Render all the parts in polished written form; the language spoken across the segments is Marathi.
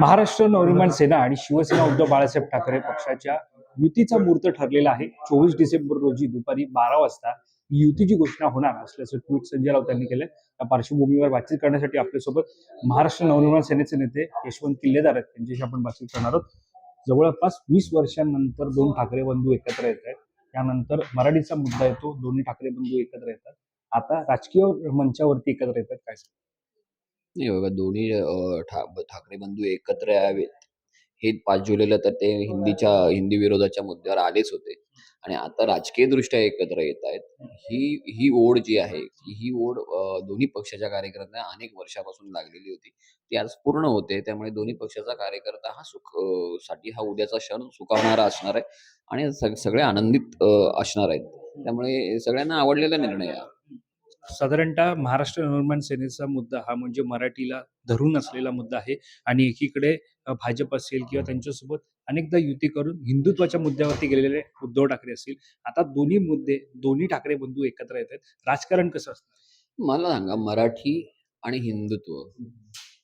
महाराष्ट्र नवनिर्माण सेना आणि शिवसेना उद्धव बाळासाहेब ठाकरे पक्षाच्या युतीचा मुहूर्त ठरलेला आहे. 24 डिसेंबर रोजी दुपारी 12 वाजता युतीची घोषणा होणार असल्याचं ट्विट संजय राऊत यांनी केलं. या पार्श्वभूमीवर बातचीत करण्यासाठी आपल्यासोबत महाराष्ट्र नवनिर्माण सेनेचे नेते यशवंत किल्लेदार आहेत, त्यांच्याशी आपण बातचीत करणार आहोत. जवळपास 20 वर्षांनंतर दोन ठाकरे बंधू एकत्र येत आहेत. त्यानंतर मराठीचा मुद्दा येतो, दोन्ही ठाकरे बंधू एकत्र येतात. आता राजकीय मंचावरती एकत्र येतात, काय नाही बघा, दोन्ही ठाकरे बंधू एकत्र यावेत हे 5 जुलैला तर ते हिंदी विरोधाच्या मुद्द्यावर आलेच होते आणि आता राजकीय दृष्ट्या एकत्र येत आहेत. ही ओढ जी आहे ही ओढ दोन्ही पक्षाच्या कार्यकर्त्यांना अनेक वर्षापासून लागलेली होती, ती आज पूर्ण होते. त्यामुळे दोन्ही पक्षाचा कार्यकर्ता हा साठी हा उद्याचा क्षण सुखावणारा असणार आहे आणि सगळे आनंदित असणार आहेत. त्यामुळे सगळ्यांना आवडलेला निर्णय आहे. साधारणतः महाराष्ट्र नवनिर्माण सेनेचा मुद्दा हा म्हणजे मराठीला धरून असलेला मुद्दा आहे आणि एकीकडे भाजप असेल किंवा त्यांच्यासोबत अनेकदा युती करून हिंदुत्वाच्या मुद्द्यावरती गेलेले उद्धव ठाकरे असतील. आता दोन्ही मुद्दे, दोन्ही ठाकरे बंधू एकत्र येत आहेत. राजकारण कसं असणार? मला सांगा, मराठी आणि हिंदुत्व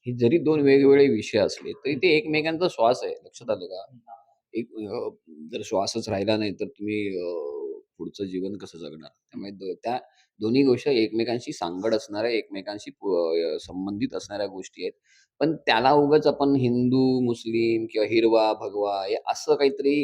हे जरी दोन वेगवेगळे विषय असले तरी ते एकमेकांचा श्वास आहे. लक्षात आलं का? जर श्वासच राहिला नाही तर तुम्ही पुढचं जीवन कसं जगणार? त्यामुळे त्या दोन्ही गोष्टी एकमेकांशी सांगड असणाऱ्या, एकमेकांशी संबंधित असणाऱ्या गोष्टी आहेत. पण त्याला उगाच आपण हिंदू, मुस्लिम किंवा हिरवा, भगवा हे असं काहीतरी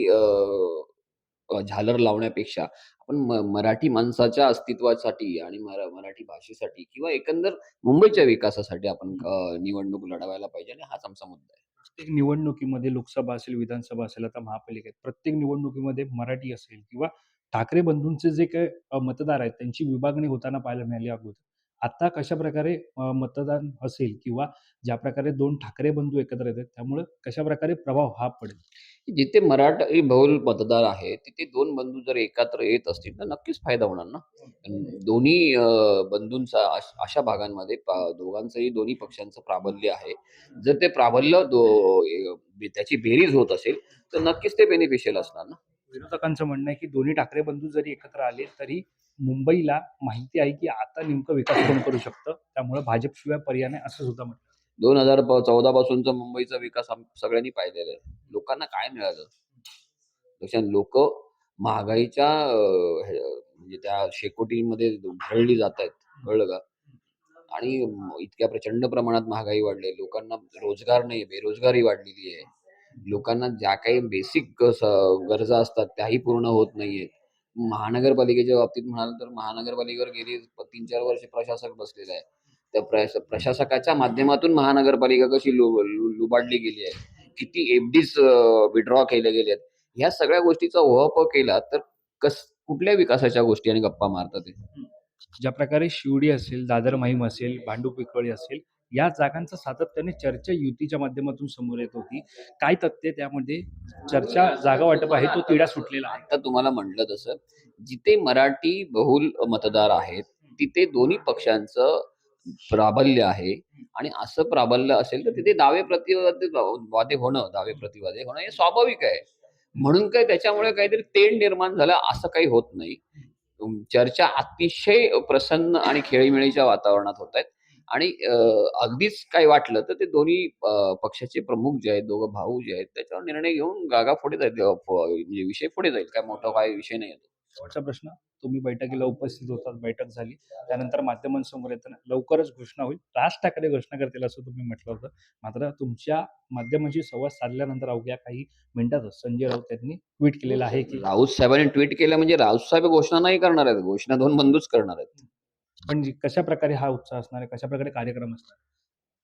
झालर लावण्यापेक्षा आपण मराठी माणसाच्या अस्तित्वासाठी आणि मराठी भाषेसाठी किंवा एकंदर मुंबईच्या विकासासाठी आपण निवडणूक लढवायला पाहिजे आणि हाच आमचा मुद्दा आहे. प्रत्येक निवडणुकीमध्ये लोकसभा असेल, विधानसभा असेल, आता महापालिकेत प्रत्येक निवडणुकीमध्ये मराठी असेल किंवा ठाकरे बंधूंचे जे काही मतदार आहेत त्यांची विभागणी होताना पाहायला मिळाली अगोदर. आता कशा प्रकारे मतदान असेल किंवा ज्या प्रकारे दोन ठाकरे बंधू एकत्र येतात त्यामुळे कशा प्रकारे प्रभाव हा पडेल? जिथे मराठी बहुल मतदार आहे तिथे दोन बंधू जर एकत्र येत असतील तर नक्कीच फायदा होणार ना. दोन्ही बंधूंचा अशा भागांमध्ये दोघांचंही दोन्ही पक्षांचं प्राबल्य आहे. जर ते प्राबल्य त्याची बेरीज होत असेल तर नक्कीच ते बेनिफिशियल असणार ना. विरोधकांचं म्हणणं आहे की दोन्ही ठाकरे बंधू जरी एकत्र आले तरी मुंबईला माहिती आहे की आता नेमकं विकास कोण करू शकतं, त्यामुळे भाजपशिवाय पर्याय नाही असं सुद्धा म्हणतात. 2014 पासूनचा मुंबईचा विकास सगळ्यांनी पाहिलेला आहे. लोकांना काय मिळालं? लोक महागाईच्या म्हणजे त्या शेकोटीमध्ये ढळली जात आहेत, कळलं का? आणि इतक्या प्रचंड प्रमाणात महागाई वाढली, लोकांना रोजगार नाही, बेरोजगारी वाढलेली आहे. लोकांना ज्या काही बेसिक गरजा असतात त्याही पूर्ण होत नाहीये. महानगरपालिकेच्या बाबतीत म्हणाल तर महानगरपालिकेवर गेली 3-4 वर्ष प्रशासक बसलेला आहे. त्या प्रशासकाच्या माध्यमातून महानगरपालिका कशी लुबाडली गेली आहे, किती एफडीज विड्रॉ केले गेले आहेत. ह्या सगळ्या गोष्टीचा उहापोह केला तर कुठल्या विकासाच्या गोष्टी आणि गप्पा मारतात ते? ज्या प्रकारे शिवडी असेल, दादर माहीम असेल, भांडूप पिकळी असेल, या जागांचा सातत्याने चर्चा युतीच्या माध्यमातून समोर येत होती. काय तथ्य त्यामध्ये चर्चा जागा वाटप आहे तो तिढा सुटलेला आहे? आता तुम्हाला म्हटलं तसं, जिथे मराठी बहुल मतदार आहेत तिथे दोन्ही पक्षांचं प्राबल्य आहे आणि असं प्राबल्य असेल तर तिथे दावे प्रतिवादे होणं हे स्वाभाविक आहे. म्हणून काय त्याच्यामुळे काहीतरी तेढ निर्माण झालं असं काही होत नाही. चर्चा अतिशय प्रसन्न आणि खेळीमेळीच्या वातावरणात होत आहेत आणि अगदीच काही वाटलं तर ते दोन्ही पक्षाचे प्रमुख जे आहेत, दोघं भाऊ जे आहेत, त्याच्यावर निर्णय घेऊन गागा पुढे जाईल, म्हणजे विषय पुढे जाईल. काय मोठा काही विषय नाही येतो. शेवटचा प्रश्न, तुम्ही बैठकीला उपस्थित होतात, बैठक झाली त्यानंतर माध्यमांसमोर येताना लवकरच घोषणा होईल, राज ठाकरे घोषणा करतील असं तुम्ही म्हटलं होतं. मात्र तुमच्या माध्यमांशी संवाद साधल्यानंतर अवघ्या काही मिनिटातच संजय राऊत यांनी ट्विट केलेलं आहे की राऊत साहेबांनी ट्विट केलं म्हणजे राऊत साहेब घोषणा नाही करणार आहेत, घोषणा दोन बंधूच करणार आहेत. पण कशा प्रकारे हा उत्साह असणार आहे, कशा प्रकारे कार्यक्रम असणार?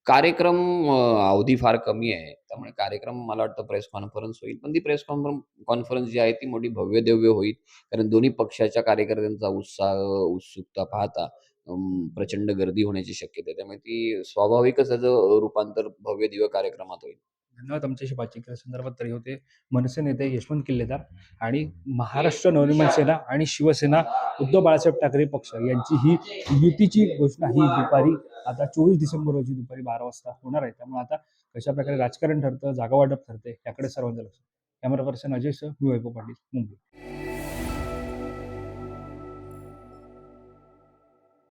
कार्यक्रम अवधी फार कमी आहे, त्यामुळे कार्यक्रम मला वाटतं प्रेस कॉन्फरन्स होईल. पण ती प्रेस कॉन्फरन्स जी आहे ती मोठी भव्य-दिव्य होईल. कारण दोन्ही पक्षाच्या कार्यकर्त्यांचा उत्साह, उत्सुकता पाहता प्रचंड गर्दी होण्याची शक्यता आहे. त्यामुळे ती स्वाभाविकच त्याचं रूपांतर भव्य-दिव्य कार्यक्रमात होईल. धन्यवाद. आमच्याशी बातचीत केल्या तरी होते मनसे नेते यशवंत किल्लेदार आणि महाराष्ट्र नवनिर्माण सेना आणि शिवसेना उद्धव बाळासाहेब ठाकरे पक्ष यांची ही युतीची घोषणा ही दुपारी आता 24 डिसेंबर रोजी दुपारी 12 वाजता होणार आहे. त्यामुळे आता कशा प्रकारे राजकारण ठरतं, जागा वाटप ठरते याकडे सर्वांचं लक्ष. कॅमेरा पर्सन अजयसह मी वैभव पाटील, मुंबई.